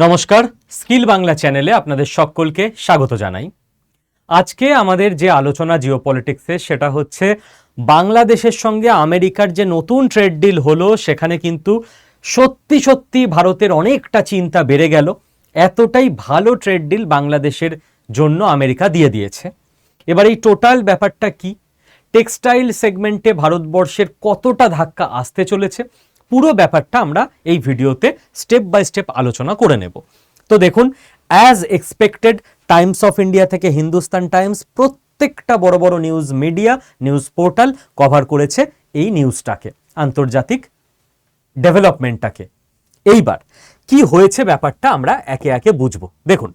নমস্কার, স্কিল বাংলা চ্যানেলে আপনাদের সকলকে স্বাগত জানাই। আজকে আমাদের যে আলোচনা জিওপলিটিক্সে সেটা হচ্ছে বাংলাদেশের সঙ্গে আমেরিকার যে নতুন ট্রেড ডিল হলো সেখানে কিন্তু সত্যি সত্যি ভারতের অনেকটা চিন্তা বেড়ে গেল। এতটাই ভালো ট্রেড ডিল বাংলাদেশের জন্য আমেরিকা দিয়ে দিয়েছে। এবার এই টোটাল ব্যাপারটা কি, টেক্সটাইল সেগমেন্টে ভারতবর্ষের কতটা ধাক্কা আসতে চলেছে, পুরো ব্যাপারটা আমরা এই ভিডিওতে স্টেপ বাই স্টেপ আলোচনা করে নেব। তো দেখুন, as expected Times of India থেকে হিন্দুস্তান টাইমস প্রত্যেকটা বড় বড় news media, news portal cover করেছে এই নিউজটাকে, আন্তর্জাতিক ডেভেলপমেন্টটাকে। এইবার কি হয়েছে ব্যাপারটা আমরা একে একে বুঝবো। দেখুন,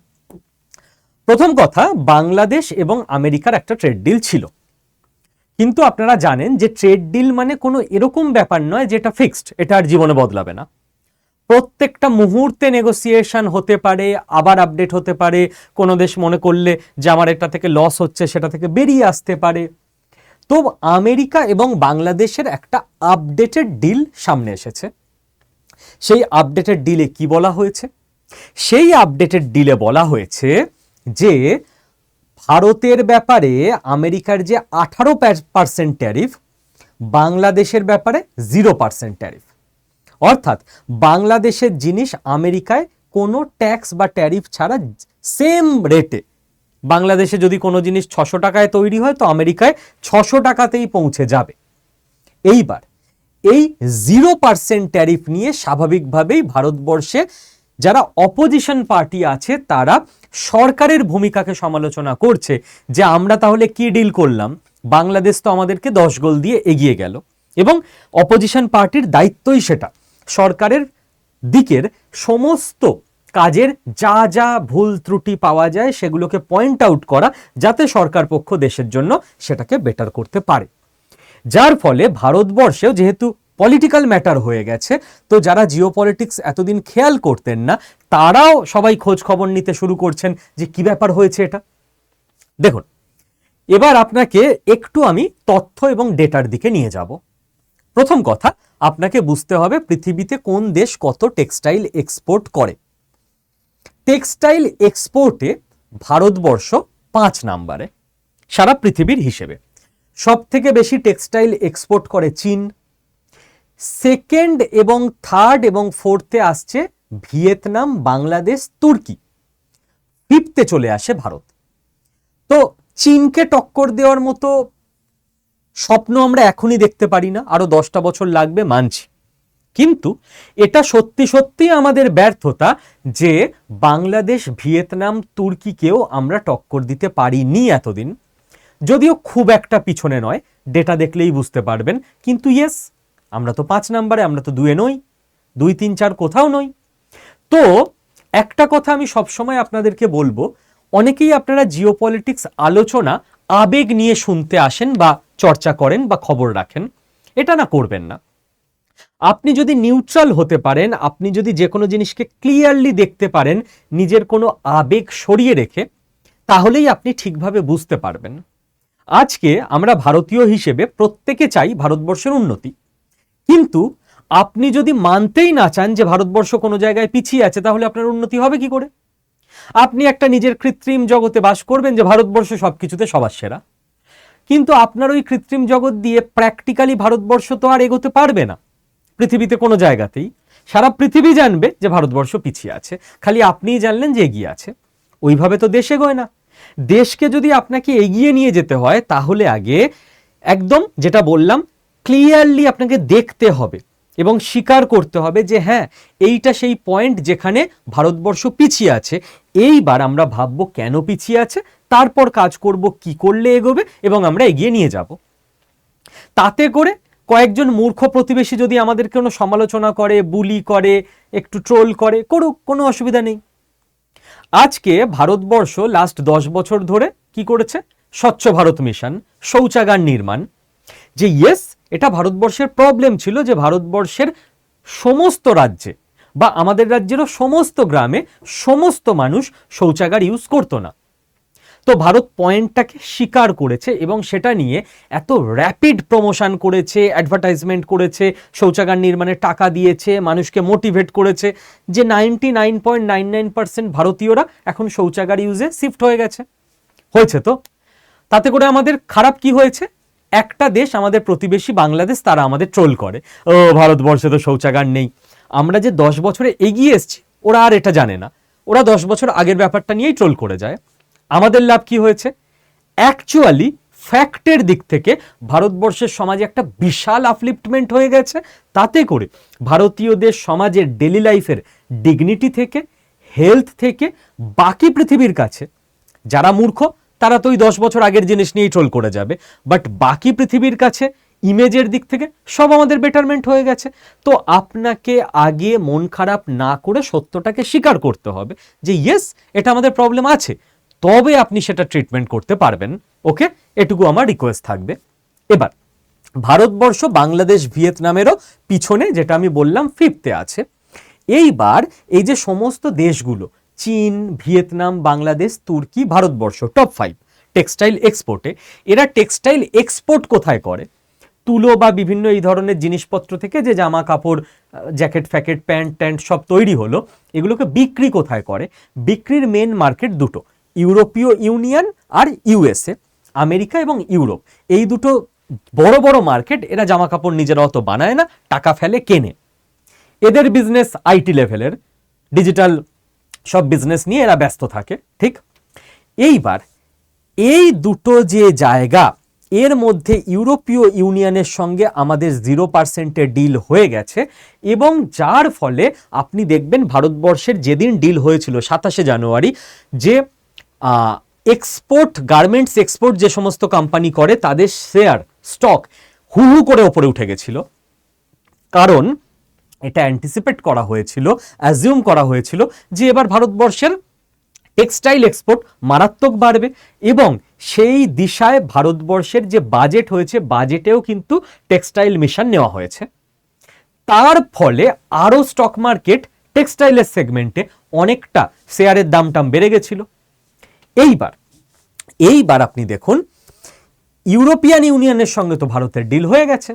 প্রথম কথা, বাংলাদেশ এবং আমেরিকার একটা ট্রেড ডিল ছিল, কিন্তু আপনারা জানেন যে ট্রেড ডিল মানে কোনো এরকম ব্যাপার নয় যেটা ফিক্সড, এটা আর জীবনে বদলাবে না। প্রত্যেকটা মুহূর্তে নেগোসিয়েশন হতে পারে, আবার আপডেট হতে পারে। কোনো দেশ মনে করলে যে আমার এটা থেকে লস হচ্ছে সেটা থেকে বেরিয়ে আসতে পারে। তো আমেরিকা এবং বাংলাদেশের একটা আপডেটেড ডিল সামনে এসেছে। সেই আপডেটেড ডিলে কি বলা হয়েছে? সেই আপডেটেড ডিলে বলা হয়েছে যে ভারতের ব্যাপারে আমেরিকার যে 18% ট্যারিফ, বাংলাদেশের ব্যাপারে 0% ট্যারিফ। অর্থাৎ বাংলাদেশের জিনিস আমেরিকায় কোনো ট্যাক্স বা ট্যারিফ ছাড়া সেম রেটে, বাংলাদেশে যদি কোনো জিনিস 600 টাকায় তৈরি হয় তো আমেরিকায় 600 টাকাতেই পৌঁছে যাবে। এইবার এই 0% ট্যারিফ নিয়ে স্বাভাবিকভাবেই ভারতবর্ষে যারা অপোজিশন পার্টি আছে তারা সরকারের ভূমিকাকে সমালোচনা করছে যে আমরা তাহলে কি ডিল করলাম, বাংলাদেশ তো আমাদেরকে 10 গোল দিয়ে এগিয়ে গেল। এবং অপোজিশন পার্টির দায়িত্বই সেটা, সরকারের দিকের সমস্ত কাজের যা যা ভুল ত্রুটি পাওয়া যায় সেগুলোকে পয়েন্ট আউট করা, যাতে সরকার পক্ষ দেশের জন্য সেটাকে বেটার করতে পারে। যার ফলে ভারতবর্ষেও যেহেতু পলিটিক্যাল ম্যাটার হয়ে গেছে, তো যারা জিওপলিটিক্স এতদিন খেয়াল করতেন না তারাও সবাই খোঁজ খবর নিতে শুরু করছেন যে কি ব্যাপার হয়েছে এটা। দেখুন, এবার আপনাকে একটু আমি তথ্য এবং ডেটার দিকে নিয়ে যাব। প্রথম কথা, আপনাকে বুঝতে হবে পৃথিবীতে কোন দেশ কত টেক্সটাইল এক্সপোর্ট করে। টেক্সটাইল এক্সপোর্টে ভারতবর্ষ 5 নম্বরে সারা পৃথিবীর হিসেবে। সব থেকে বেশি টেক্সটাইল এক্সপোর্ট করে চীন, সেকেন্ড এবং থার্ড এবং ফোর্থে আসছে ভিয়েতনাম, বাংলাদেশ, তুর্কি, ফিফথে চলে আসে ভারত। তো চীনকে টক্কর দেওয়ার মতো স্বপ্ন আমরা এখনই দেখতে পারি না, আরো 10টা বছর লাগবে মানছি, কিন্তু এটা সত্যি সত্যি আমাদের ব্যর্থতা যে বাংলাদেশ, ভিয়েতনাম, তুর্কিকেও আমরা টক্কর দিতে পারিনি এতদিন। যদিও খুব একটা পিছনে নয়, ডেটা দেখলেই বুঝতে পারবেন, কিন্তু ইয়েস, আমরা তো 5 নম্বরে, আমরা তো 2-এ নই, 2, 3, 4 কোথাও নই। তো একটা কথা আমি সবসময় আপনাদেরকে বলবো, অনেকেই আপনারা জিওপলিটিক্স আলোচনা আবেগ নিয়ে শুনতে আসেন বা চর্চা করেন বা খবর রাখেন, এটা না করবেন না। আপনি যদি নিউট্রাল হতে পারেন, আপনি যদি যে কোনো জিনিসকে ক্লিয়ারলি দেখতে পারেন নিজের কোনো আবেগ সরিয়ে রেখে, তাহলেই আপনি ঠিকভাবে বুঝতে পারবেন। আজকে আমরা ভারতীয় হিসেবে প্রত্যেকে চাই ভারতবর্ষের উন্নতি, কিন্তু আপনি যদি মানতেই না চান যে ভারতবর্ষ কোনো জায়গায় পিছিয়ে আছে, তাহলে আপনার উন্নতি হবে কি করে? আপনি একটা নিজের কৃত্রিম জগতে বাস করবেন যে ভারতবর্ষ সবকিছুতে সবার সেরা, কিন্তু আপনার ওই কৃত্রিম জগৎ দিয়ে প্র্যাকটিক্যালি ভারতবর্ষ তো আর এগোতে পারবে না পৃথিবীতে কোনো জায়গাতেই। সারা পৃথিবী জানবে যে ভারতবর্ষ পিছিয়ে আছে, খালি আপনিই জানলেন যে এগিয়ে আছে। ওইভাবে তো দেশ এগোয় না। দেশকে যদি আপনাকে এগিয়ে নিয়ে যেতে হয় তাহলে আগে একদম যেটা বললাম ক্লিয়ারলি আপনাকে দেখতে হবে এবং স্বীকার করতে হবে যে হ্যাঁ, এইটা সেই পয়েন্ট যেখানে ভারতবর্ষ পিছিয়ে আছে। এইবার আমরা ভাববো কেন পিছিয়ে আছে, তারপর কাজ করব কি করলে এগোবে এবং আমরা এগিয়ে নিয়ে যাব। তাতে করে কয়েকজন মূর্খ প্রতিবেশী যদি আমাদের কোনো সমালোচনা করে, বুলি করে, একটু ট্রোল করে, করুক, কোনো অসুবিধা নেই। আজকে ভারতবর্ষ লাস্ট 10 বছর ধরে কি করেছে? স্বচ্ছ ভারত মিশন, শৌচাগার নির্মাণ। যে ইয়েস, এটা ভারতবর্ষের প্রবলেম ছিল যে ভারতবর্ষের সমস্ত রাজ্যে বা আমাদের রাজ্যেরও সমস্ত গ্রামে সমস্ত মানুষ শৌচাগার ইউজ করতো না। তো ভারত পয়েন্টটাকে স্বীকার করেছে এবং সেটা নিয়ে এত র্যাপিড প্রমোশন করেছে, অ্যাডভার্টাইজমেন্ট করেছে, শৌচাগার নির্মাণে টাকা দিয়েছে, মানুষকে মোটিভেট করেছে যে 99.99% ভারতীয়রা এখন শৌচাগার ইউজে শিফট হয়ে গেছে। হয়েছে তো? তাতে করে আমাদের খারাপ কি হয়েছে? একটা দেশ, আমাদের প্রতিবেশী বাংলাদেশ, তারা আমাদের ট্রোল করে, ও ভারতবর্ষে তো শৌচাগার নেই। আমরা যে 10 বছরে এগিয়ে এসেছি ওরা আর এটা জানে না, ওরা 10 বছর আগের ব্যাপারটা নিয়েই ট্রোল করে যায়। আমাদের লাভ কি হয়েছে? অ্যাকচুয়ালি ফ্যাক্টের দিক থেকে ভারতবর্ষের সমাজে একটা বিশাল আপলিফটমেন্ট হয়ে গেছে। তাতে করে ভারতীয়দের সমাজের ডেলি লাইফের ডিগনিটি থেকে, হেলথ থেকে, বাকি পৃথিবীর কাছে যারা মূর্খ তারা তো ওই 10 বছর আগের জিনিস নিয়েই ট্রোল করে যাবে, বাট বাকি পৃথিবীর কাছে ইমেজের দিক থেকে সব আমাদের বেটারমেন্ট হয়ে গেছে। তো আপনাকে আগে মন খারাপ না করে সত্যটাকে স্বীকার করতে হবে যে ইয়েস, এটা আমাদের প্রবলেম আছে, তবে আপনি সেটা ট্রিটমেন্ট করতে পারবেন। ওকে, এটুকু আমার রিকোয়েস্ট থাকবে। এবার ভারতবর্ষ বাংলাদেশ ভিয়েতনামেরও পিছনে, যেটা আমি বললাম, 5th আছে। এইবার এই যে সমস্ত দেশগুলো, চীন, ভিয়েতনাম, বাংলাদেশ, তুর্কি, ভারতবর্ষ, টপ 5 টেক্সটাইল এক্সপোর্টে। এরা টেক্সটাইল এক্সপোর্ট কোথায় করে? তুলো বা বিভিন্ন এই ধরনের জিনিসপত্র থেকে যে জামা কাপড়, জ্যাকেট ফ্যাকেট, প্যান্ট ট্যান্ট সব তৈরি হলো, এগুলোকে বিক্রি কোথায় করে? বিক্রির মেন মার্কেট দুটো, ইউরোপীয় ইউনিয়ন আর ইউএসএ, আমেরিকা এবং ইউরোপ। এই দুটো বড় বড় মার্কেট। এরা জামা কাপড় নিজেরা অত বানায় না, টাকা ফেলে কেনে। এদের বিজনেস আইটি লেভেলের, ডিজিটাল সব বিজনেস নিয়ে এরা ব্যস্ত থাকে, ঠিক? এইবার এই দুটো যে জায়গা, এর মধ্যে ইউরোপীয় ইউনিয়নের সঙ্গে আমাদের 0%-এর ডিল হয়ে গেছে, এবং যার ফলে আপনি দেখবেন ভারতবর্ষের যেদিন ডিল হয়েছিল 27শে জানুয়ারি, যে এক্সপোর্ট, গার্মেন্টস এক্সপোর্ট যে সমস্ত কোম্পানি করে তাদের শেয়ার, স্টক হু হু করে ওপরে উঠে গেছিল। কারণ এটা অ্যান্টিসিপেট করা হয়েছিল, অ্যাজিউম করা হয়েছিল যে এবার ভারতবর্ষের টেক্সটাইল এক্সপোর্ট মারাত্মক বাড়বে, এবং সেই দিশায় ভারতবর্ষের যে বাজেট হয়েছে, বাজেটেও কিন্তু টেক্সটাইল মিশন নেওয়া হয়েছে। তার ফলে আরও স্টক মার্কেট টেক্সটাইলের সেগমেন্টে অনেকটা শেয়ারের দাম টাম বেড়ে গেছিল। এইবার আপনি দেখুন, ইউরোপিয়ান ইউনিয়নের সঙ্গে তো ভারতের ডিল হয়ে গেছে,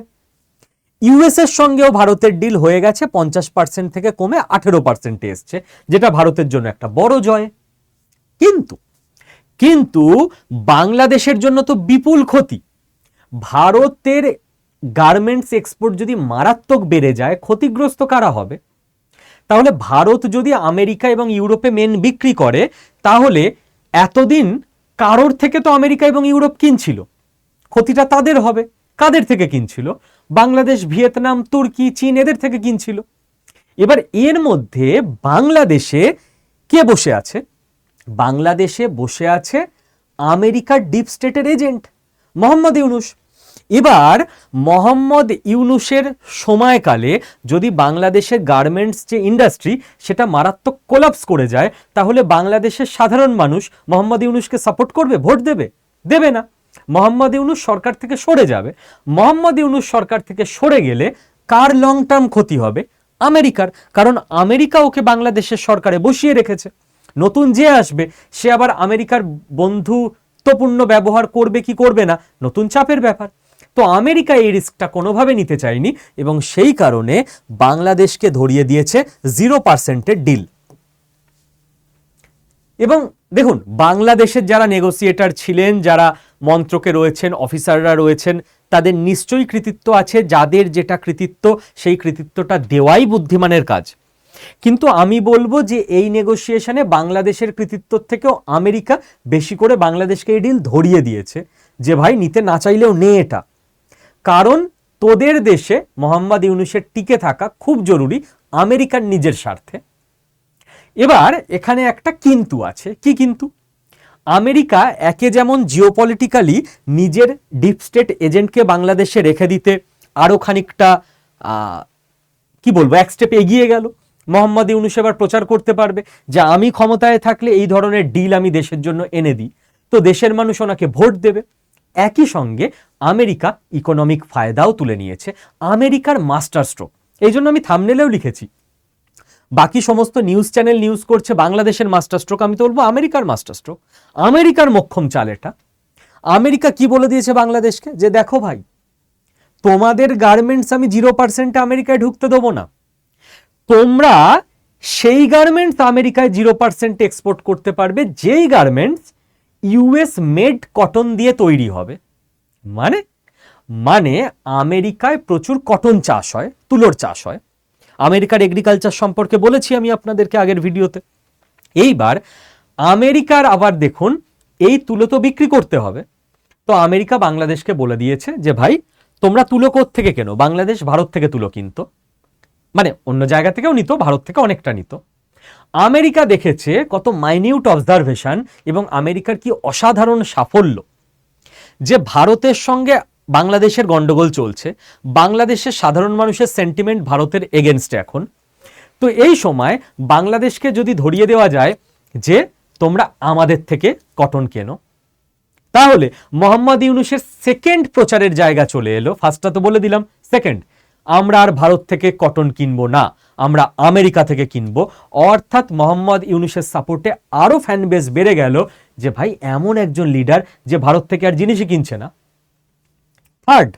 ইউএসের সঙ্গেও ভারতের ডিল হয়ে গেছে, 50% থেকে কমে 18% এসছে, যেটা ভারতের জন্য একটা বড় জয়। কিন্তু বাংলাদেশের জন্য তো বিপুল ক্ষতি। ভারতের গার্মেন্টস এক্সপোর্ট যদি মারাত্মক বেড়ে যায়, ক্ষতিগ্রস্ত কারা হবে? তাহলে ভারত যদি আমেরিকা এবং ইউরোপে মেন বিক্রি করে, তাহলে এতদিন কারোর থেকে তো আমেরিকা এবং ইউরোপ কিনছিল, ক্ষতিটা তাদের হবে। কাদের থেকে কিনছিল? বাংলাদেশ, ভিয়েতনাম, তুর্কি, চীন, এদের থেকে কিনছিল। এবার এর মধ্যে বাংলাদেশে কে বসে আছে? বাংলাদেশে বসে আছে আমেরিকার ডিপ স্টেটের এজেন্ট মোহাম্মদ ইউনুস। এবার মোহাম্মদ ইউনুসের সময়কালে যদি বাংলাদেশের গার্মেন্টস যে ইন্ডাস্ট্রি, সেটা মারাত্মক কোলাপস করে যায়, তাহলে বাংলাদেশের সাধারণ মানুষ মোহাম্মদ ইউনুসকে সাপোর্ট করবে? ভোট দেবে? দেবে না। মোহাম্মদ ইউনুস সরকার থেকে সরে যাবে। মোহাম্মদ ইউনুস সরকার থেকে সরে গেলে কার লং টার্ম ক্ষতি হবে? আমেরিকার। কারণ আমেরিকা ওকে বাংলাদেশের সরকারে বসিয়ে রেখেছে। নতুন যে আসবে সে আবার আমেরিকার বন্ধুত্বপূর্ণ ব্যবহার করবে কি করবে না, নতুন চাপের ব্যাপার। তো আমেরিকা এই রিস্কটা কোনোভাবে নিতে চায়নি, এবং সেই কারণে বাংলাদেশকে ধরিয়ে দিয়েছে 0%-এর ডিল। এবং দেখুন, বাংলাদেশের যারা নেগোসিয়েটার ছিলেন, যারা মন্ত্রকে রয়েছেন, অফিসাররা রয়েছেন, তাদের নিশ্চয়ই কৃতিত্ব আছে। যাদের যেটা কৃতিত্ব, সেই কৃতিত্বটা দেওয়াই বুদ্ধিমানের কাজ। কিন্তু আমি বলবো যে এই নেগোসিয়েশনে বাংলাদেশের কৃতিত্বর থেকেও আমেরিকা বেশি করে বাংলাদেশকে এই ডিল ধরিয়ে দিয়েছে, যে ভাই নিতে না চাইলেও নে এটা। কারণ তোদের দেশে মোহাম্মদ ইউনুসের টিকে থাকা খুব জরুরি আমেরিকার নিজের স্বার্থে। এবার এখানে একটা কিন্তু আছে। কি কিন্তু? আমেরিকা একে যেমন জিওপলিটিক্যালি নিজের ডিপ স্টেট এজেন্টকে বাংলাদেশে রেখে দিতে আরও খানিকটা কি বলবো, এক স্টেপ এগিয়ে গেল। মোহাম্মদ ইউনুস এবার প্রচার করতে পারবে যে আমি ক্ষমতায় থাকলে এই ধরনের ডিল আমি দেশের জন্য এনে দিই, তো দেশের মানুষ ওনাকে ভোট দেবে। একই সঙ্গে আমেরিকা ইকোনমিক ফায়দাও তুলে নিয়েছে, আমেরিকার মাস্টার স্ট্রোক। এই জন্য আমি থাম্বনেলেও লিখেছি, বাকি সমস্ত নিউজ চ্যানেল নিউজ করছে বাংলাদেশের মাস্টার স্ট্রোক, আমি তো বলবো আমেরিকার মাস্টার স্ট্রোক, আমেরিকার মোক্ষম চাল এটা। আমেরিকা কি বলে দিয়েছে বাংলাদেশকে, যে দেখো ভাই, তোমাদের গার্মেন্টস আমি 0% আমেরিকায় ঢুকতে দেবো না, তোমরা সেই গার্মেন্টস আমেরিকায় 0% এক্সপোর্ট করতে পারবে যেই গার্মেন্টস ইউএস মেড কটন দিয়ে তৈরি হবে। মানে মানে আমেরিকায় প্রচুর কটন চাষ হয়, তুলোর চাষ হয়। আমেরিকার এগ্রিকালচার সম্পর্কে বলেছি আমি আপনাদেরকে আগের ভিডিওতে। এইবার আমেরিকার আবার দেখুন, এই তুলো তো বিক্রি করতে হবে, তো আমেরিকা বাংলাদেশকে বলে দিয়েছে যে ভাই তোমরা তুলো থেকে কেনো, বাংলাদেশ ভারত থেকে তুলো কিনতো, মানে অন্য জায়গা থেকেও নিত, ভারত থেকে অনেকটা নিত। আমেরিকা দেখেছে কত মাইনিউট অবজারভেশন এবং আমেরিকার কি অসাধারণ সাফল্য, যে ভারতের সঙ্গে বাংলাদেশের গন্ডগোল চলছে, বাংলাদেশের সাধারণ মানুষের সেন্টিমেন্ট ভারতের এগেনস্টে এখন। তো এই সময় বাংলাদেশকে যদি ধরিয়ে দেওয়া যায় যে তোমরা আমাদের থেকে কটন কেনো, তাহলে মোহাম্মদ ইউনূসের সেকেন্ড প্রচারের জায়গা চলে এলো। ফার্স্টটা তো বলে দিলাম, সেকেন্ড, আমরা আর ভারত থেকে কটন কিনবো না, আমরা আমেরিকা থেকে কিনবো। অর্থাৎ মোহাম্মদ ইউনূসের সাপোর্টে আরো ফ্যান বেস বেড়ে গেল যে ভাই এমন একজন লিডার যে ভারত থেকে আর জিনিসই কিনছে না। থার্ড,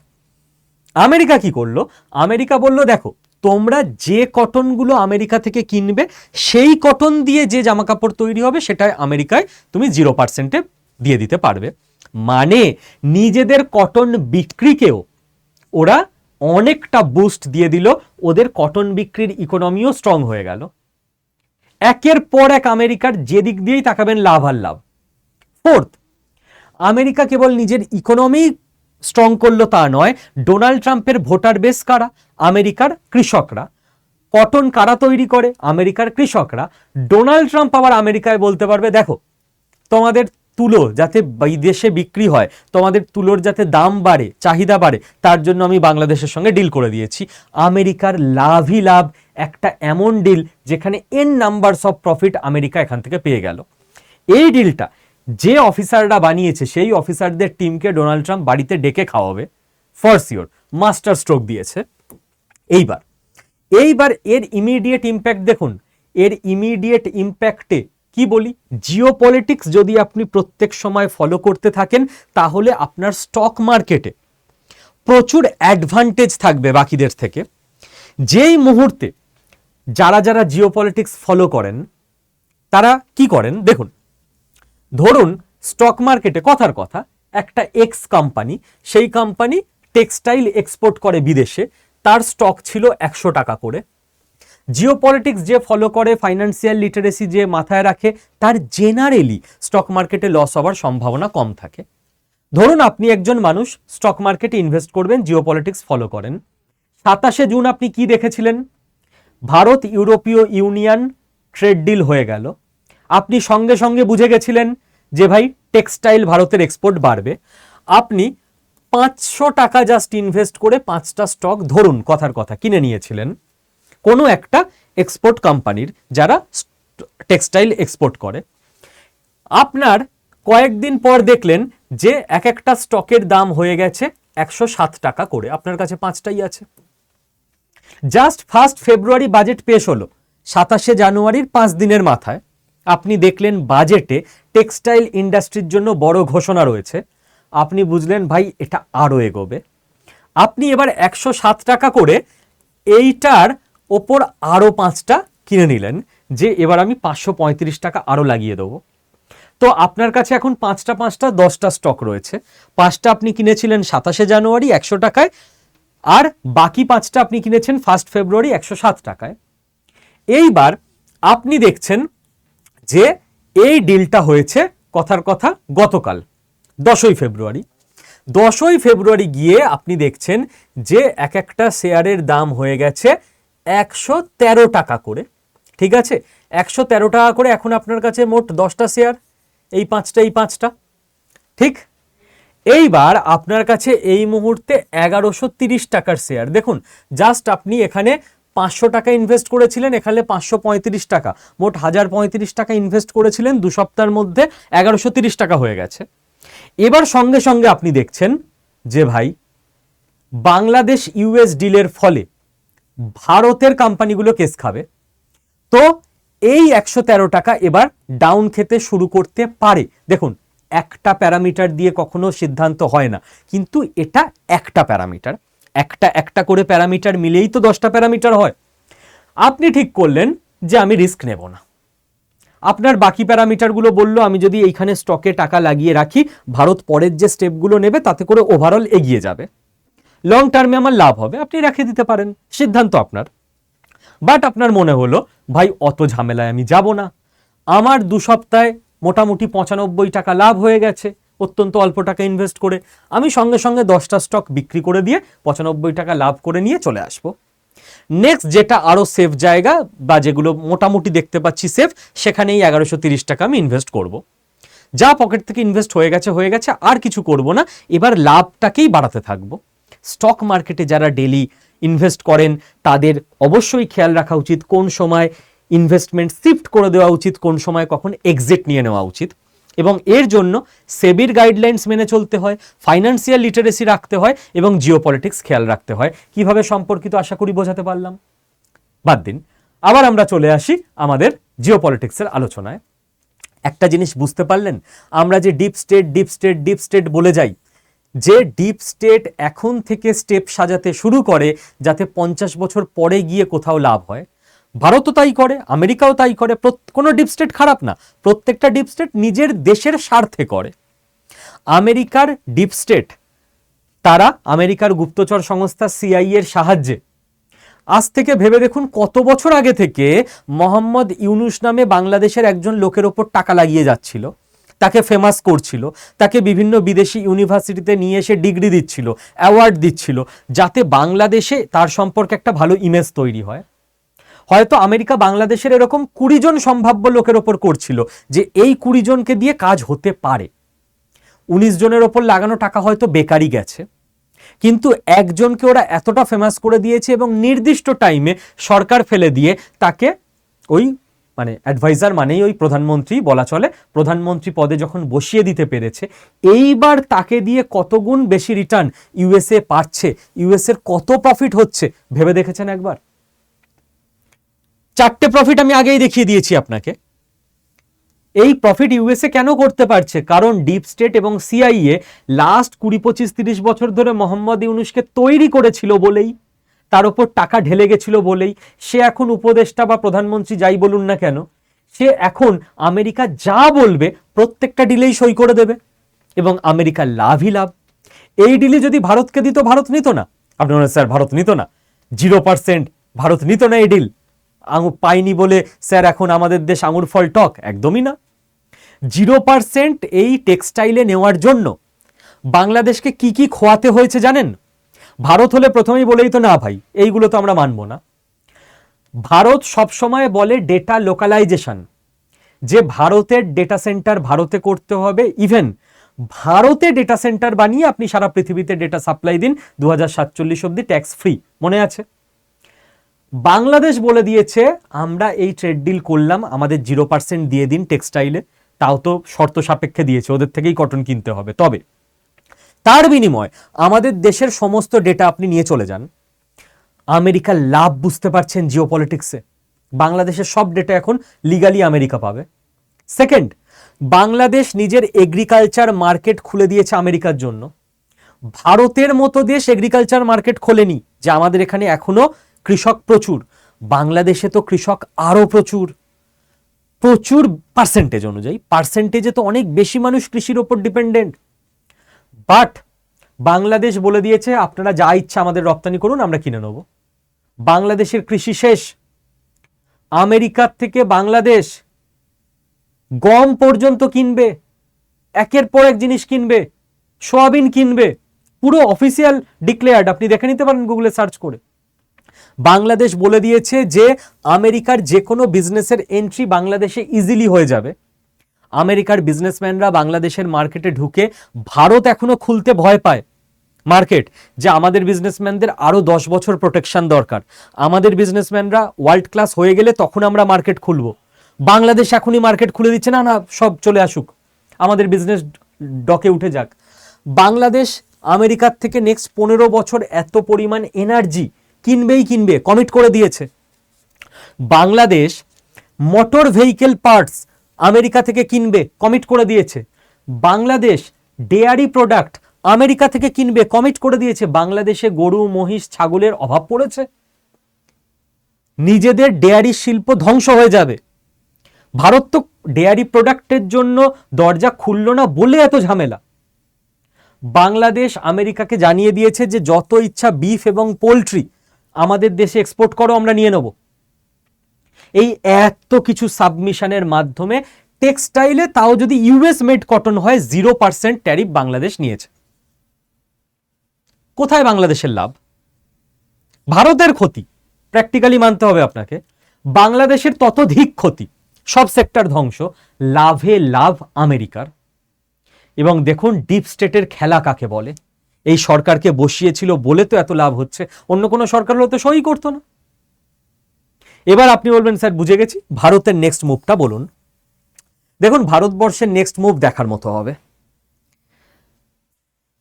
আমেরিকা কি করলো, আমেরিকা বলল দেখো তোমরা যে কটনগুলো আমেরিকা থেকে কিনবে সেই কটন দিয়ে যে জামা কাপড় তৈরি হবে সেটা আমেরিকায় তুমি 0%-এ দিয়ে দিতে পারবে। মানে নিজেদের কটন বিক্রিকেও ওরা অনেকটা বুস্ট দিয়ে দিল, ওদের কটন বিক্রির ইকোনমিও স্ট্রং হয়ে গেল। একের পর এক আমেরিকার যে দিক দিয়েই তাকাবেন লাভ আর লাভ। ফোর্থ, আমেরিকা কেবল নিজের ইকোনমি স্ট্রং করলো তা নয়, ডোনাল্ড ট্রাম্পের ভোটার বেস কারা, আমেরিকার কৃষকরা। কটন কারা তৈরি করে, আমেরিকার কৃষকরা। ডোনাল্ড ট্রাম্প আবার আমেরিকায় বলতে পারবে দেখো তোমাদের তুলো যাতে বিদেশে বিক্রি হয়, তোমাদের তুলোর যাতে দাম বাড়ে, চাহিদা বাড়ে, তার জন্য আমি বাংলাদেশের সঙ্গে ডিল করে দিয়েছি। আমেরিকার লাভই লাভ, একটা এমন ডিল যেখানে N numbers of profit America এখান থেকে পেয়ে গেল। এই ডিলটা যে অফিসাররা বানিয়েছে সেই অফিসারদের টিমকে ডোনাল্ড ট্রাম্প বাড়িতে ডেকে খাওয়াবে ফর শিওর, মাস্টার স্ট্রোক দিয়েছে। এইবার এর ইমিডিয়েট ইম্প্যাক্ট দেখুন, এর ইমিডিয়েট ইম্প্যাক্টে কি বলি, জিওপলিটিক্স যদি আপনি প্রত্যেক সময় ফলো করতে থাকেন তাহলে আপনার স্টক মার্কেটে প্রচুর অ্যাডভান্টেজ থাকবে বাকিদের থেকে। যেই মুহূর্তে যারা যারা জিওপলিটিক্স ফলো করেন তারা কি করেন দেখুন, ধরুন স্টক মার্কেটে কথার কথা একটা এক্স কোম্পানি, সেই কোম্পানি টেক্সটাইল এক্সপোর্ট করে বিদেশে, তার স্টক ছিল 100 টাকা করে। জিওপলিটিক্স যে ফলো করে, ফাইন্যান্সিয়াল লিটারেসি যে মাথায় রাখে, তার জেনারেলি স্টক মার্কেটে লস হওয়ার সম্ভাবনা কম থাকে। ধরুন আপনি একজন মানুষ স্টক মার্কেটে ইনভেস্ট করবেন, জিওপলিটিক্স ফলো করেন। 27শে জুন আপনি কি দেখেছিলেন, ভারত ইউরোপীয় ইউনিয়ন ট্রেড ডিল হয়ে গেল। আপনি সঙ্গে সঙ্গে বুঝে গেছিলেন যে ভাই টেক্সটাইল ভারতের এক্সপোর্ট বাড়বে। আপনি 500 টাকা জাস্ট ইনভেস্ট করে 5টা স্টক ধরুন কথার কথা কিনে নিয়েছিলেন কোনো একটা এক্সপোর্ট কোম্পানির যারা টেক্সটাইল এক্সপোর্ট করে। আপনার কয়েকদিন পর দেখলেন যে এক একটা স্টকের দাম হয়ে গেছে 107 টাকা করে, আপনার কাছে 5টাই আছে। জাস্ট 1 ফেব্রুয়ারি বাজেট পেশ হলো, 27শে জানুয়ারির 5 দিনের মাথায় আপনি দেখলেন বাজেটে টেক্সটাইল ইন্ডাস্ট্রির জন্য বড় ঘোষণা রয়েছে। আপনি বুঝলেন ভাই এটা আরো এগোবে। আপনি এবার 107 টাকা করে এইটার ওপর আরো 5টা কিনে নিলেন, যে এবার আমি 535 টাকা আরো লাগিয়ে দেবো। তো আপনার কাছে এখন 5টা 10টা স্টক রয়েছে। 5টা আপনি কিনেছিলেন 27শে জানুয়ারি 100 টাকায়, আর বাকি 5টা আপনি কিনেছেন 1 ফেব্রুয়ারি 107 টাকায়। এইবার আপনি দেখছেন যে এই ডিলটা হয়েছে কথার কথা গতকাল 10ই ফেব্রুয়ারি। 10ই ফেব্রুয়ারি গিয়ে আপনি দেখছেন যে এক একটা শেয়ারের দাম হয়ে গেছে 113 টাকা করে। ঠিক আছে, 113 টাকা করে এখন আপনার কাছে মোট 10টা শেয়ার, এই 5টা। ঠিক, এইবার আপনার কাছে এই মুহূর্তে 1130 টাকার শেয়ার। দেখুন জাস্ট আপনি এখানে 500 টাকা ইনভেস্ট করেছিলেন, এখানে 535 টাকা, মোট 1035 টাকা ইনভেস্ট করেছিলেন, 2 সপ্তাহের মধ্যে 1130 টাকা হয়ে গেছে। এবার সঙ্গে সঙ্গে আপনি দেখছেন যে ভাই বাংলাদেশ ইউএস ডিলের ফলে ভারতের কোম্পানিগুলো কেস খাবে। তো এই 113 টাকা এবার ডাউন খেতে শুরু করতে পারে। দেখুন, একটা প্যারামিটার দিয়ে কখনো সিদ্ধান্ত হয় না, কিন্তু এটা একটা প্যারামিটার, একটা করে প্যারামিটার মিলেই তো 10টা প্যারামিটার হয়। আপনি ঠিক করলেন যে আমি রিস্ক নেব না, আপনার বাকি প্যারামিটারগুলো বললো আমি যদি এইখানে স্টকে টাকা লাগিয়ে রাখি, ভারত পরের যে স্টেপগুলো নেবে তাতে করে ওভারঅল এগিয়ে যাবে, লং টার্মে আমার লাভ হবে, আপনি রেখে দিতে পারেন, সিদ্ধান্ত আপনার। বাট আপনার মনে হলো ভাই অত ঝামেলায় আমি যাব না, আমার 2 সপ্তাহে মোটামুটি 95 টাকা লাভ হয়ে গেছে অত্যন্ত অল্প টাকা ইনভেস্ট করে, আমি সঙ্গে সঙ্গে 10টা স্টক বিক্রি করে দিয়ে 95 টাকা লাভ করে নিয়ে চলে আসবো। নেক্সট যেটা আরো সেফ জায়গা বা যেগুলো মোটামুটি দেখতে পাচ্ছি সেফ, সেখানেই 1130 টাকা আমি ইনভেস্ট করব। যা পকেট থেকে ইনভেস্ট হয়ে গেছে, আর কিছু করব না, এবার লাভটাকেই বাড়াতে থাকবো। স্টক মার্কেটে যারা ডেলি ইনভেস্ট করেন তাদের অবশ্যই খেয়াল রাখা উচিত কোন সময় ইনভেস্টমেন্ট শিফট করে দেওয়া উচিত, কোন সময় কখন এক্সিট নিয়ে নেওয়া উচিত, এবং এর জন্য সেবির গাইডলাইন্স মেনে চলতে হয়, ফাইন্যান্সিয়াল লিটারেসি রাখতে হয় এবং জিওপলিটিক্স খেয়াল রাখতে হয়। কিভাবে সম্পর্কিত আশা করি বোঝাতে পারলাম। বাদ দিন, আবার আমরা চলে আসি আমাদের জিওপলিটিক্সের আলোচনায়। একটা জিনিস বুঝতে পারলেন, আমরা যে ডিপ স্টেট বলে যাই, যে ডিপ স্টেট এখন থেকে স্টেপ সাজাতে শুরু করে যাতে 50 বছর পরে গিয়ে কোথাও লাভ হয়। ভারতও তাই করে, আমেরিকাও তাই করে, কোনো ডিপ স্টেট খারাপ না, প্রত্যেকটা ডিপ স্টেট নিজের দেশের স্বার্থে করে। আমেরিকার ডিপ স্টেট তারা আমেরিকার গুপ্তচর সংস্থা সিআইএ এর সাহায্যে আজ থেকে ভেবে দেখুন কত বছর আগে থেকে মোহাম্মদ ইউনুস নামে বাংলাদেশের একজন লোকের ওপর টাকা লাগিয়ে যাচ্ছিল, তাকে ফেমাস করছিল, তাকে বিভিন্ন বিদেশি ইউনিভার্সিটিতে নিয়ে এসে ডিগ্রি দিচ্ছিল, অ্যাওয়ার্ড দিচ্ছিল, যাতে বাংলাদেশে তার সম্পর্কে একটা ভালো ইমেজ তৈরি হয়। হয়তো আমেরিকা বাংলাদেশের এরকম 20 জন সম্ভাব্য লোকের ওপর করছিল যে এই 20 জনকে দিয়ে কাজ হতে পারে। 19 জনের ওপর লাগানো টাকা হয়তো বেকারই গেছে, কিন্তু একজনকে ওরা এতটা ফেমাস করে দিয়েছে এবং নির্দিষ্ট টাইমে সরকার ফেলে দিয়ে তাকে ওই মানে অ্যাডভাইজার মানেই ওই প্রধানমন্ত্রী বলা চলে, প্রধানমন্ত্রী পদে যখন বসিয়ে দিতে পেরেছে, এইবার তাকে দিয়ে কত গুণ বেশি রিটার্ন ইউএসএ পাচ্ছে, ইউএসএর কত প্রফিট হচ্ছে ভেবে দেখেছেন একবার? 4টে প্রফিট আমি আগেই দেখিয়ে দিয়েছি আপনাকে। এই প্রফিট ইউএসএ কেন করতে পারছে? কারণ ডিপ স্টেট এবং সিআইএ লাস্ট 20, 25, 30 বছর ধরে মোহাম্মদ ইউনুসকে তৈরি করেছিল বলেই, তার উপর টাকা ঢেলে গেছিল বলেই সে এখন উপদেষ্টা বা প্রধানমন্ত্রী যাই বলুন না কেন, সে এখন আমেরিকা যা বলবে প্রত্যেকটা ডিলেই সই করে দেবে এবং আমেরিকার লাভই লাভ। এই ডিলে যদি ভারতকে দিত, ভারত নিত না। আপনি বলেন স্যার ভারত নিত না, 0% ভারত নিত না এই ডিল, পাইনি বলে স্যার এখন আমাদের দেশ আঙুর ফল টক, একদমই না। 0% এই টেক্সটাইলে নেওয়ার জন্য বাংলাদেশকে কি কি খোয়াতে হয়েছে জানেন? ভারত হলে প্রথমেই বলেই তো না ভাই এইগুলো তো আমরা মানব না। ভারত সবসময় বলে ডেটা লোকালাইজেশন, যে ভারতের ডেটা সেন্টার ভারতে করতে হবে, ইভেন ভারতে ডেটা সেন্টার বানিয়ে আপনি সারা পৃথিবীতে ডেটা সাপ্লাই দিন 2047 অব্দি ট্যাক্স ফ্রি, মনে আছে? বাংলাদেশ বলে দিয়েছে আমরা এই ট্রেড ডিল করলাম, আমাদের 0% দিয়ে দিন টেক্সটাইলে, তাও তো শর্ত সাপেক্ষে দিয়েছে, ওদের থেকেই কটন কিনতে হবে, তবে তার বিনিময় আমাদের দেশের সমস্ত ডেটা আপনি নিয়ে চলে যান। আমেরিকার লাভ বুঝতে পারছেন জিওপলিটিক্সে? বাংলাদেশের সব ডেটা এখন লিগালি আমেরিকা পাবে। সেকেন্ড, বাংলাদেশ নিজের এগ্রিকালচার মার্কেট খুলে দিয়েছে আমেরিকার জন্য। ভারতের মতো দেশ এগ্রিকালচার মার্কেট খোলেনি, যে আমাদের এখানে এখনো কৃষক প্রচুর, বাংলাদেশে তো কৃষক আরো প্রচুর, প্রচুর পার্সেন্টেজ অনুযায়ী, পার্সেন্টেজে তো অনেক বেশি মানুষ কৃষির ওপর ডিপেন্ডেন্ট। বাট বাংলাদেশ বলে দিয়েছে আপনারা যা ইচ্ছা আমাদের রপ্তানি করুন, আমরা কিনে নেব। বাংলাদেশের কৃষি শেষ। আমেরিকার থেকে বাংলাদেশ গম পর্যন্ত কিনবে, একের পর এক জিনিস কিনবে, সোয়াবিন কিনবে, পুরো অফিসিয়াল ডিক্লেয়ার্ড, আপনি দেখে নিতে পারেন গুগলে সার্চ করে। বাংলাদেশ বলে দিয়েছে যে আমেরিকার যে কোনো বিজনেসের এন্ট্রি বাংলাদেশে ইজিলি হয়ে যাবে। আমেরিকার বিজনেসম্যানরা বাংলাদেশের মার্কেটে ঢুকে, ভারত এখনো খুলতে ভয় পায় মার্কেট, যে আমাদের বিজনেসম্যানদের আরো 10 বছর প্রোটেকশন দরকার, আমাদের বিজনেসম্যানরা ওয়ার্ল্ড ক্লাস হয়ে গেলে তখন আমরা মার্কেট খুলবো। বাংলাদেশ এখনই মার্কেট খুলে দিচ্ছে, না না সব চলে আসুক, আমাদের বিজনেস ডকে উঠে যাক। বাংলাদেশ আমেরিকার থেকে নেক্সট 15 বছর এত পরিমাণ এনার্জি কিনবেই কিনবে, কমিট করে দিয়েছে। Bangladesh motor vehicle parts America থেকে কিনবে, কমিট করে দিয়েছে। বাংলাদেশ ডেয়ারি প্রোডাক্ট আমেরিকা থেকে কিনবে, কমিট করে দিয়েছে। বাংলাদেশে গরু, মহিষ, ছাগলের অভাব পড়েছে, নিজেদের ডেয়ারি শিল্প ধ্বংস হয়ে যাবে। ভারত তো ডেয়ারি প্রোডাক্টের জন্য দরজা খুলল না বলে এত ঝামেলা। বাংলাদেশ আমেরিকাকে জানিয়ে দিয়েছে যে যত ইচ্ছা বিফ এবং পোলট্রি আমাদের দেশে এক্সপোর্ট করো, আমরা নিয়ে নেব। এই এত কিছু সাবমিশনের মাধ্যমে টেক্সটাইলে, তাও যদি ইউএস মেড কটন হয়, 0% ট্যারিফ বাংলাদেশ নিয়েছে। কোথায় বাংলাদেশের লাভ? ভারতের ক্ষতি, প্র্যাকটিক্যালি মানতে হবে আপনাকে। বাংলাদেশের ততোধিক ক্ষতি, সব সেক্টর ধ্বংস, লাভে লাভ আমেরিকার। এবং দেখুন ডিপ স্টেটের খেলা কাকে বলে। এই সরকারকে বসিয়েছিল বলে তো এত লাভ হচ্ছে, অন্য কোনো সরকার হলে তো সই করতো না। এবার আপনি বলবেন স্যার বুঝে গেছি, ভারতের নেক্সট মুভটা বলুন। দেখুন ভারতবর্ষের নেক্সট মুভ দেখার মতো হবে।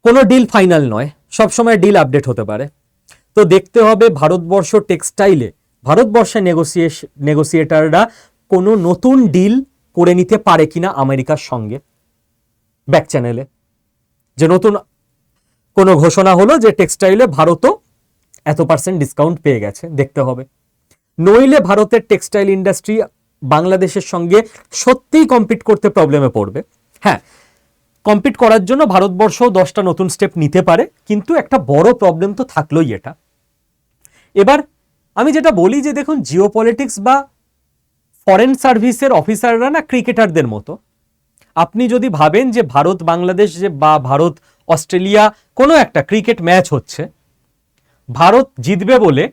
কোনো ডিল ফাইনাল নয়, সবসময় ডিল আপডেট হতে পারে। তো দেখতে হবে ভারতবর্ষ টেক্সটাইলে, ভারতবর্ষের নেগোসিয়েটাররা কোনো নতুন ডিল করে নিতে পারে কিনা আমেরিকার সঙ্গে। ব্যাক চ্যানেলে যে নতুন কোনো ঘোষণা হলো যে টেক্সটাইলে ভারতও এত % ডিসকাউন্ট পেয়ে গেছে, দেখতে হবে। নইলে ভারতের টেক্সটাইল ইন্ডাস্ট্রি বাংলাদেশের সঙ্গে সত্যিই কম্পিট করতে প্রবলেমে পড়বে। হ্যাঁ, কম্পিট করার জন্য ভারতবর্ষ 10টা নতুন স্টেপ নিতে পারে, কিন্তু একটা বড় প্রবলেম তো থাকলোই এটা। এবার আমি যেটা বলি যে দেখুন, জিওপলিটিক্স বা ফরেন সার্ভিসের অফিসাররা না ক্রিকেটারদের মতো। আপনি যদি ভাবেন যে ভারত বাংলাদেশ যে বা ভারত অস্ট্রেলিয়া কোনো একটা ক্রিকেট ম্যাচ হচ্ছে, ভারত জিতবে বলে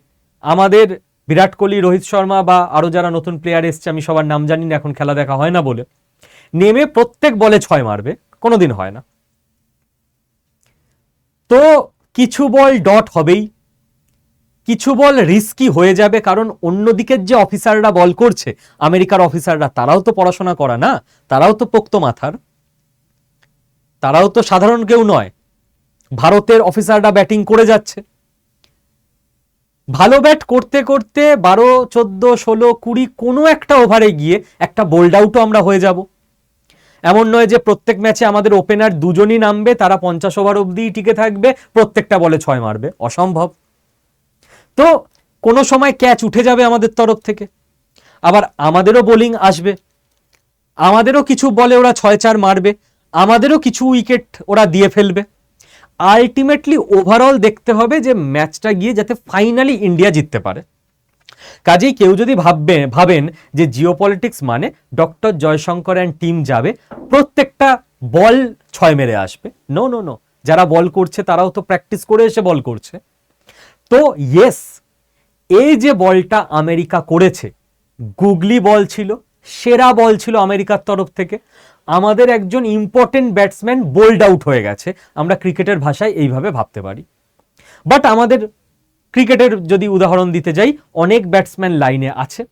আমাদের বিরাট কোহলি, রোহিত শর্মা বা আরো যারা নতুন প্লেয়ার এসছে, আমি সবার নাম জানি না, এখন খেলা দেখা হয় না বলে, নেমে প্রত্যেক বলে 6 মারবে, কোনোদিন হয় না। তো কিছু বল ডট হবেই, কিছু বল রিস্কি হয়ে যাবে, কারণ অন্যদিকের যে অফিসাররা বল করছে, আমেরিকার অফিসাররা, তারাও তো পড়াশোনা করা না, তারাও তো পোক্ত মাথার, তারাও তো সাধারণ কেউ নয়। ভারতের অফিসাররা ব্যাটিং করে যাচ্ছে, ভালো ব্যাট করতে করতে 12, 14, 16, 20 কোনো একটা ওভারে গিয়ে একটা বোল্ড আউটও আমরা হয়ে যাব। এমন নয় যে প্রত্যেক ম্যাচে আমাদের ওপেনার দুজনই নামবে, তারা 50 ওভার অবধি টিকে থাকবে, প্রত্যেকটা বলে 6 মারবে, অসম্ভব। তো কোনো সময় ক্যাচ উঠে যাবে আমাদের তরফ থেকে, আবার আমাদেরও বোলিং আসবে, আমাদেরও কিছু বলে ওরা 6-4 মারবে, আমাদেরও কিছু উইকেট ওরা দিয়ে ফেলবে। আলটিমেটলি ওভারঅল দেখতে হবে যে ম্যাচটা গিয়ে যাতে ফাইনালি ইন্ডিয়া জিততে পারে। কাজেই কেউ যদি ভাবেন যে জিওপলিটিক্স মানে ডক্টর জয়শঙ্কর অ্যান্ড টিম যাবে প্রত্যেকটা বল 6 মেরে আসবে, নো নো নো। যারা বল করছে তারাও তো প্র্যাকটিস করে এসে বল করছে। তো ইয়েস, এই যে বলটা আমেরিকা করেছে, গুগলি বল ছিল, সেরা বল ছিল আমেরিকার তরফ থেকে। আমাদের একজন ইম্পর্টেন্ট ব্যাটসম্যান বোল্ড আউট হয়ে গেছে, আমরা ক্রিকেটের ভাষায় এইভাবে ভাবতে পারি। বাট আমাদের ক্রিকেটের যদি উদাহরণ দিতে যাই, অনেক ব্যাটসম্যান লাইনে আছে,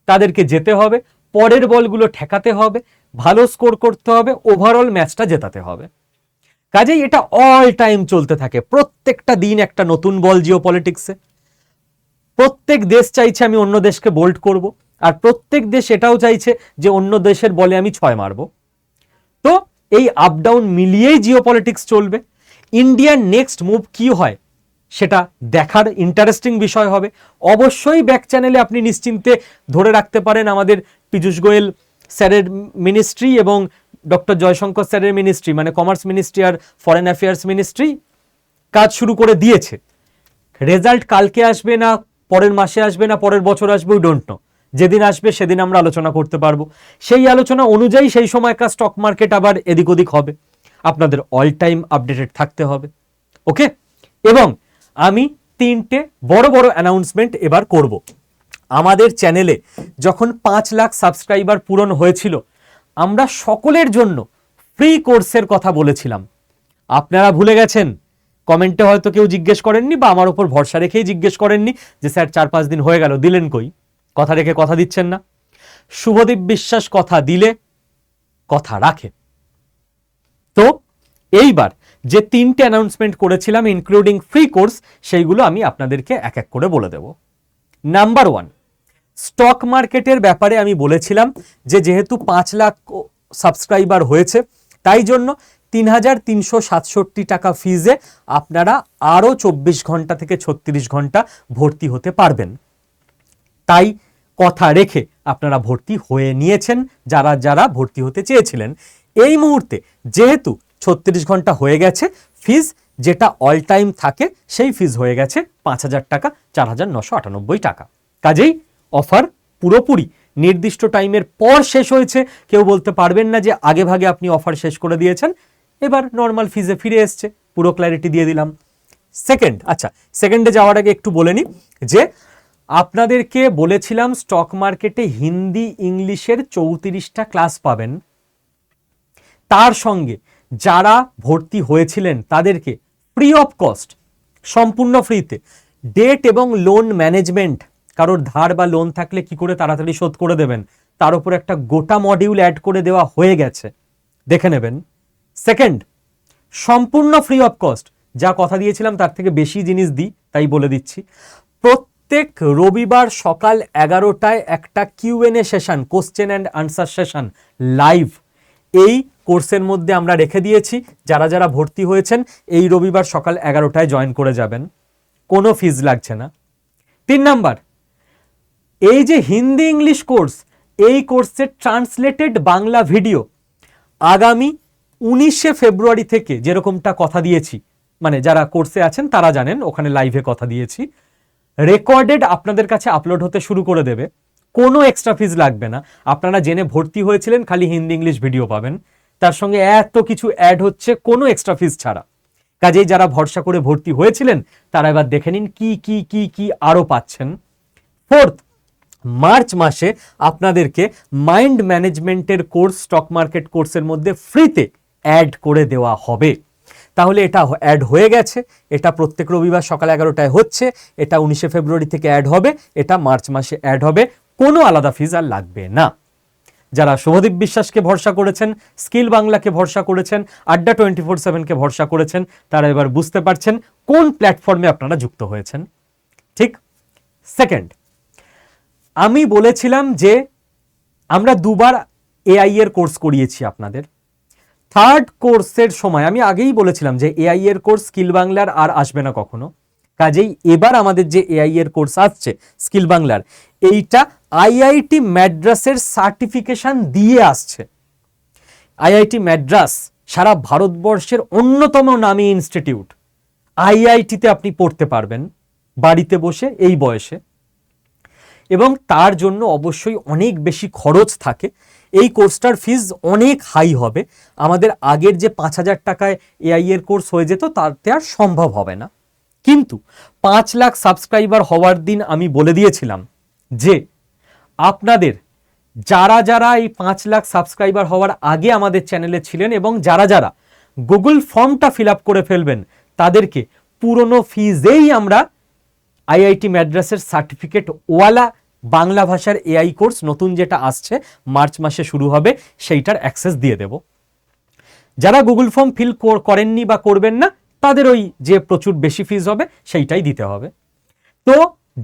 তাদেরকে যেতে হবে, পরের বলগুলো ঠেকাতে হবে, ভালো স্কোর করতে হবে, ওভারঅল ম্যাচটা জেতাতে হবে। কাজেই এটা অল টাইম চলতে থাকে, প্রত্যেকটা দিন একটা নতুন বল জিওপলিটিক্সে। প্রত্যেক দেশ চাইছে আমি অন্য দেশকে বোল্ড করব, আর প্রত্যেক দেশ এটাও চাইছে যে অন্য দেশের বলে আমি 6 মারব। তো এই আপ ডাউন মিলিয়েই জিওপলিটিক্স চলবে। ইন্ডিয়ার নেক্সট মুভ কি হয় সেটা দেখার ইন্টারেস্টিং বিষয় হবে। অবশ্যই ব্যাক চ্যানেলে আপনি নিশ্চিন্তে ধরে রাখতে পারেন, আমাদের পীযূষ গোয়েল স্যারের মিনিস্ট্রি এবং ডক্টর জয়শঙ্কর স্যারের মিনিস্ট্রি, মানে কমার্স মিনিস্ট্রি আর ফরেন অ্যাফেয়ার্স মিনিস্ট্রি কাজ শুরু করে দিয়েছে। রেজাল্ট কালকে আসবে না পরের মাসে আসবে না পরের বছর আসবে, উই ডোন্ট নো। যেদিন আসবে সেদিন আমরা আলোচনা করতে পারবো। সেই আলোচনা অনুযায়ী সেই সময়কার স্টক মার্কেট আবার এদিক ওদিক হবে। আপনাদের অল টাইম আপডেটেড থাকতে হবে, ওকে? এবং আমি 3টে বড় বড় অ্যানাউন্সমেন্ট এবার করব। আমাদের চ্যানেলে যখন 5 লাখ সাবস্ক্রাইবার পূরণ হয়েছিল, আমরা সকলের জন্য ফ্রি কোর্সের কথা বলেছিলাম। আপনারা ভুলে গেছেন, কমেন্টে হয়তো কেউ জিজ্ঞেস করেননি বা আমার উপর ভরসা রেখেই জিজ্ঞেস করেননি যে স্যার 4-5 দিন হয়ে গেল, দিলেন কই? কথা রেখে কথা দিচ্ছেন না। শুভদীপ বিশ্বাস কথা দিলে কথা রাখে। তো এইবার যে 3টে অ্যানাউন্সমেন্ট করেছিলাম ইনক্লুডিং ফ্রি কোর্স, সেইগুলো আমি আপনাদেরকে এক এক করে বলে দেব। নাম্বার 1, স্টক মার্কেটের ব্যাপারে আমি বলেছিলাম যে যেহেতু 5 লাখ সাবস্ক্রাইবার হয়েছে, তাই জন্য 3,367 টাকা ফিজে আপনারা আরও 24 ঘন্টা থেকে 36 ঘন্টা ভর্তি হতে পারবেন। তাই কথা রেখে আপনারা ভর্তি হয়ে নিয়েছেন যারা যারা ভর্তি হতে চেয়েছিলেন। এই মুহূর্তে যেহেতু 36 ঘন্টা হয়ে গেছে, ফিজ যেটা অল টাইম থাকে সেই ফিজ হয়ে গেছে 5,000 টাকা, 4,998 টাকা। কাজেই অফার পুরোপুরি নির্দিষ্ট টাইমের পর শেষ হয়েছে। কেউ বলতে পারবেন না যে আগে ভাগে আপনি অফার শেষ করে দিয়েছেন। এবার নর্মাল ফিজে ফিরে এসছে, পুরো ক্ল্যারিটি দিয়ে দিলাম। সেকেন্ডে যাওয়ার আগে একটু বলে নিই যে আপনাদেরকে বলেছিলাম স্টক মার্কেটে হিন্দি ইংলিশের 34টা ক্লাস পাবেন। তার সঙ্গে যারা ভর্তি হয়েছিলেন তাদেরকে ফ্রি অফ কস্ট, সম্পূর্ণ ফ্রিতে ডেট এবং লোন ম্যানেজমেন্ট, কারোর ধার বা লোন থাকলে কি করে তাড়াতাড়ি শোধ করে দেবেন তার উপর একটা গোটা মডিউল অ্যাড করে দেওয়া হয়ে গেছে, দেখে নেবেন। সেকেন্ড, সম্পূর্ণ ফ্রি অফ কস্ট, যা কথা দিয়েছিলাম তার থেকে বেশি জিনিস দিই তাই বলে দিচ্ছি। প্রত্যেক রবিবার সকাল 11টায় একটা QnA session, question and answer session live এই কোর্সের মধ্যে আমরা রেখে দিয়েছি। যারা যারা ভর্তি হয়েছেন এই রবিবার সকাল 11টায় জয়েন করে যাবেন, কোনো ফিজ লাগছে না। 3 নাম্বার, এই যে হিন্দি ইংলিশ কোর্স, এই কোর্সের ট্রান্সলেটেড বাংলা ভিডিও আগামী 19শে ফেব্রুয়ারি থেকে, যেরকমটা কথা দিয়েছি, মানে যারা কোর্সে আছেন তারা জানেন, ওখানে লাইভে কথা দিয়েছি, রেকর্ডেড আপনাদের কাছে আপলোড হতে শুরু করে দেবে। কোনো এক্সট্রা ফিজ লাগবে না। আপনারা জেনে ভর্তি হয়েছিলেন, খালি হিন্দি ইংলিশ ভিডিও পাবেন, তার সঙ্গে এত কিছু অ্যাড হচ্ছে কোনো এক্সট্রা ফিজ ছাড়া। কাজেই যারা ভরসা করে ভর্তি হয়েছিলেন তারা এবার দেখে নিন কি কি কি কি আরও পাচ্ছেন। ফোর্থ, মার্চ মাসে আপনাদেরকে মাইন্ড ম্যানেজমেন্টের কোর্স স্টক মার্কেট কোর্সের মধ্যে ফ্রিতে অ্যাড করে দেওয়া হবে। তাহলে এটা অ্যাড হয়ে গেছে, এটা প্রত্যেক রবিবার সকাল 11টায় হচ্ছে, এটা 19শে ফেব্রুয়ারি থেকে অ্যাড হবে, এটা মার্চ মাসে অ্যাড হবে, কোনো আলাদা ফিজ আর লাগবে না। যারা শুভদীপ বিশ্বাসকে ভরসা করেছেন, স্কিল বাংলাকে ভরসা করেছেন, আড্ডা 24/7কে ভরসা করেছেন, তারা এবার বুঝতে পারছেন কোন প্ল্যাটফর্মে আপনারা যুক্ত হয়েছেন। ঠিক। সেকেন্ড, আমি বলেছিলাম যে আমরা দুবার এআই এর কোর্স করিয়েছি আপনাদের। থার্ড কোর্সের সময় আমি আগেই বলেছিলাম যে এআই এর কোর্স স্কিল বাংলার আর আসবে না কখনো। কাজেই এবার আমাদের যে এআই এর কোর্স আসছে স্কিল বাংলার, এইটা আইআইটি ম্যাড্রাসের সার্টিফিকেশন দিয়ে আসছে। আইআইটি ম্যাড্রাস সারা ভারতবর্ষের অন্যতম নামী ইনস্টিটিউট। আইআইটিতে আপনি পড়তে পারবেন বাড়িতে বসে এই বয়সে, এবং তার জন্য অবশ্যই অনেক বেশি খরচ থাকে। এই কোর্সটার ফিজ অনেক হাই হবে। আমাদের আগের যে 5,000 টাকায় এআই এর কোর্স হয়ে যেত তাতে আর সম্ভব হবে না। কিন্তু 5 লাখ সাবস্ক্রাইবার হওয়ার দিন আমি বলে দিয়েছিলাম যে আপনাদের যারা যারা এই 5 লাখ সাবস্ক্রাইবার হওয়ার আগে আমাদের চ্যানেলে ছিলেন এবং যারা যারা গুগল ফর্মটা ফিল আপ করে ফেলবেন তাদেরকে পুরনো ফিজেই আমরা আইআইটি ম্যাড্রাসের সার্টিফিকেট ওয়ালা বাংলা ভাষার এআই কোর্স নতুন যেটা আসছে মার্চ মাসে শুরু হবে সেইটার অ্যাক্সেস দিয়ে দেব। যারা গুগল ফর্ম ফিল করেননি বা করবেন না তাদের ওই যে প্রচুর বেশি ফিজ হবে সেইটাই দিতে হবে। তো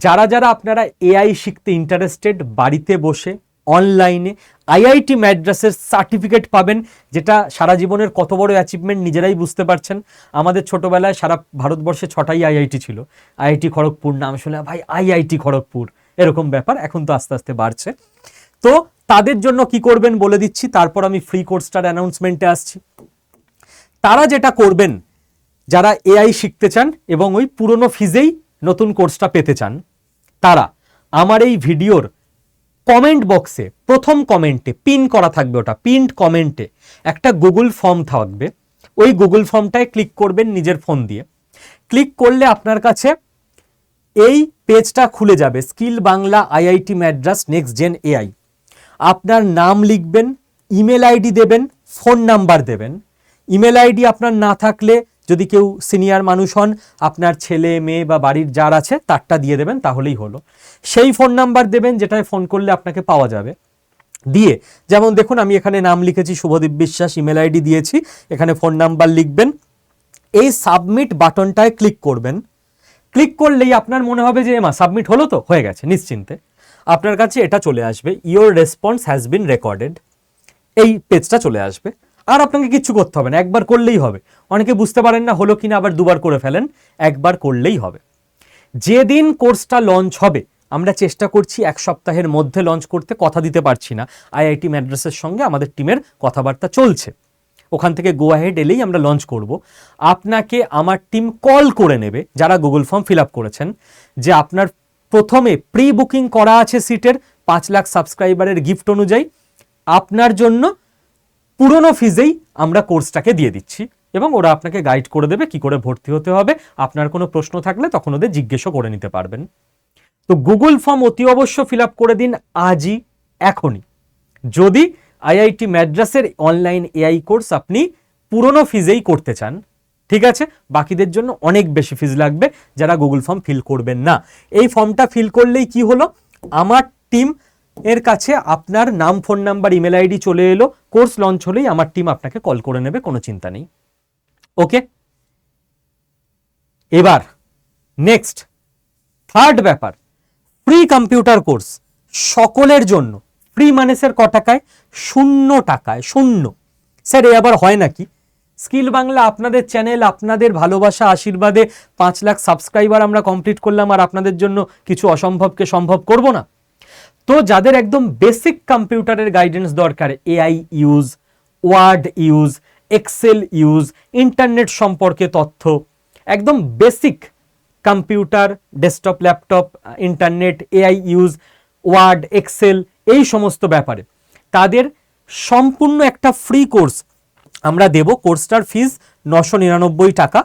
যারা যারা আপনারা এআই শিখতে ইন্টারেস্টেড, বাড়িতে বসে অনলাইনে আইআইটি ম্যাড্রাসের সার্টিফিকেট পাবেন, যেটা সারা জীবনের কত বড় অ্যাচিভমেন্ট নিজেরাই বুঝতে পারছেন। আমাদের ছোটবেলায় সারা ভারতবর্ষে 6টাই আইআইটি ছিল। আইআইটি খড়গপুর নাম শুনে ভাই আইআইটি খড়গপুর এরকম ব্যাপার, এখন তো আস্তে আস্তে বাড়ছে। তো তাদের জন্য কি করবেন বলে দিচ্ছি, তারপর আমি ফ্রি কোর্সটার অ্যানাউন্সমেন্টে আসছি। তারা যেটা করবেন, যারা এআই শিখতে চান এবং ওই পুরনো ফিজেই নতুন কোর্সটা পেতে চান, তারা আমার এই ভিডিওর কমেন্ট বক্সে প্রথম কমেন্টে পিন করা থাকবে, ওটা পিনড কমেন্টে একটা গুগল ফর্ম থাকবে। ওই গুগল ফর্মটায় ক্লিক করবেন নিজের ফোন দিয়ে। ক্লিক করলে আপনার কাছে এই পেজটা খুলে যাবে, skill Bangla IIT Madras next gen AI. আপনার নাম লিখবেন, ইমেল আইডি দেবেন, ফোন নাম্বার দেবেন। ইমেল আইডি আপনার না থাকলে, যদি কেউ সিনিয়র মানুষ হন, আপনার ছেলে মেয়ে বা বাড়ির যার আছে তারটা দিয়ে দেবেন, তাহলেই হলো। সেই ফোন নাম্বার দেবেন যেটায় ফোন করলে আপনাকে পাওয়া যাবে। দিয়ে যেমন দেখুন আমি এখানে নাম লিখেছি শুভদীপ বিশ্বাস, ইমেল আইডি দিয়েছি, এখানে ফোন নাম্বার লিখবেন। এই সাবমিট বাটনটায় ক্লিক করবেন। ক্লিক করলেই আপনার মনে হবে যে এমা সাবমিট হলো, তো হয়ে গেছে নিশ্চিন্তে। আপনার কাছে এটা চলে আসবে, your response has been recorded, এই পেজটা চলে আসবে। আর আপনাকে কিচ্ছু করতে হবে না, একবার করলেই হবে। অনেকে বুঝতে পারেন না হলো কিনা, আবার দুবার করে ফেলেন, একবার করলেই হবে। যেদিন কোর্সটা লঞ্চ হবে, আমরা চেষ্টা করছি 1 সপ্তাহের মধ্যে লঞ্চ করতে, কথা দিতে পারছি না। আইআইটি ম্যাড্রাসের সঙ্গে আমাদের টিমের কথাবার্তা চলছে, ওখান থেকে গো অ্যাহেড এলেই আমরা লঞ্চ করব। আপনাকে আমার টিম কল করে নেবে, যারা গুগল ফর্ম ফিল আপ করেছেন, যে আপনার প্রথমে প্রি বুকিং করা আছে সিটের 5 লাখ সাবস্ক্রাইবারের গিফট অনুযায়ী, আপনার জন্য পুরনো ফিজেই আমরা কোর্সটাকে দিয়ে দিচ্ছি, এবং ওরা আপনাকে গাইড করে দেবে কি করে ভর্তি হতে হবে। আপনার কোনো প্রশ্ন থাকলে তখন ওদের জিজ্ঞেসও করে নিতে পারবেন। তো গুগল ফর্ম অতি অবশ্য ফিল আপ করে দিন আজই, এখনই, যদি আইআইটি ম্যাড্রাসের অনলাইন এআই কোর্স আপনি পুরনো ফিজেই করতে চান। ঠিক আছে, বাকিদের জন্য অনেক বেশি ফিজ লাগবে যারা গুগল ফর্ম ফিল করবেন না। এই ফর্মটা ফিল করলেই কি হলো, আমার টিম এর কাছে আপনার নাম, ফোন নাম্বার, ইমেল আইডি চলে এলো। কোর্স লঞ্চ হলেই আমার টিম আপনাকে কল করে নেবে, কোনো চিন্তা নেই। ওকে, এবার নেক্সট থার্ড ব্যাপার, ফ্রি কম্পিউটার কোর্স সকলের জন্য। ফ্রি মানে স্যার ক টাকায়? 0 টাকায়, 0। স্যার এ আবার হয় নাকি? স্কিল বাংলা আপনাদের চ্যানেল, আপনাদের ভালোবাসা আশীর্বাদে 5 লাখ সাবস্ক্রাইবার আমরা কমপ্লিট করলাম, আর আপনাদের জন্য কিছু অসম্ভবকে সম্ভব করব না? তো যাদের একদম বেসিক কম্পিউটারের গাইডেন্স দরকার, AI use, word use, Excel use, internet সম্পর্কে তথ্য, একদম basic computer, desktop, laptop, internet, AI use, word, Excel, এই সমস্ত ব্যাপারে তাদের সম্পূর্ণ একটা ফ্রি কোর্স আমরা দেব। কোর্সটার ফিজ 999 টাকা।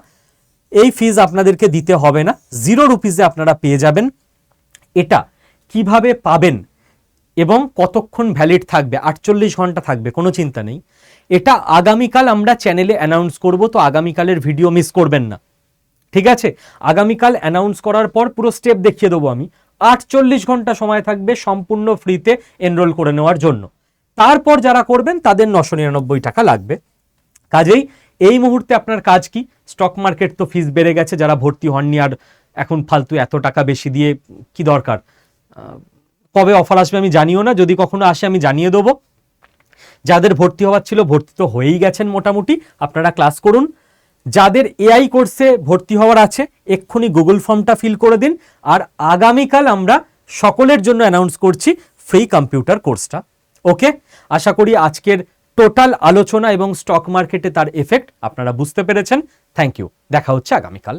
এই ফিজ আপনাদেরকে দিতে হবে না, 0 রুপিসে আপনারা পেয়ে যাবেন। এটা কিভাবে পাবেন এবং কতক্ষণ ভ্যালিড থাকবে? 48 ঘন্টা থাকবে, কোনো চিন্তা নেই। এটা আগামীকাল আমরা চ্যানেলে অ্যানাউন্স করব, তো আগামীকালের ভিডিও মিস করবেন না। ঠিক আছে, আগামীকাল অ্যানাউন্স করার পর পুরো স্টেপ দেখিয়ে দেবো আমি। 48 ঘন্টা সময় থাকবে সম্পূর্ণ ফ্রিতে এনরোল করে নেওয়ার জন্য। তারপর যারা করবেন তাদের 999 টাকা লাগবে। কাজেই এই মুহূর্তে আপনার কাজ কি? স্টক মার্কেট তো ফিজ বেড়ে গেছে, যারা ভর্তি হননি আর এখন ফালতু এত টাকা বেশি দিয়ে কি দরকার। কবে অফার আসবে আমি জানিও না, যদি কখনো আসে আমি জানিয়ে দেবো। যাদের ভর্তি হওয়ার ছিল ভর্তি তো হয়েই গেছেন মোটামুটি, আপনারা ক্লাস করুন। যাদের এআই কোর্সে ভর্তি হওয়ার আছে এক্ষুনি গুগল ফর্মটা ফিল করে দিন। আর আগামীকাল আমরা সকলের জন্য অ্যানাউন্স করছি ফ্রি কম্পিউটার কোর্সটা। ওকে, আশা করি আজকের টোটাল আলোচনা এবং স্টক মার্কেটে তার এফেক্ট আপনারা বুঝতে পেরেছেন। থ্যাংক ইউ, দেখা হচ্ছে আগামীকাল।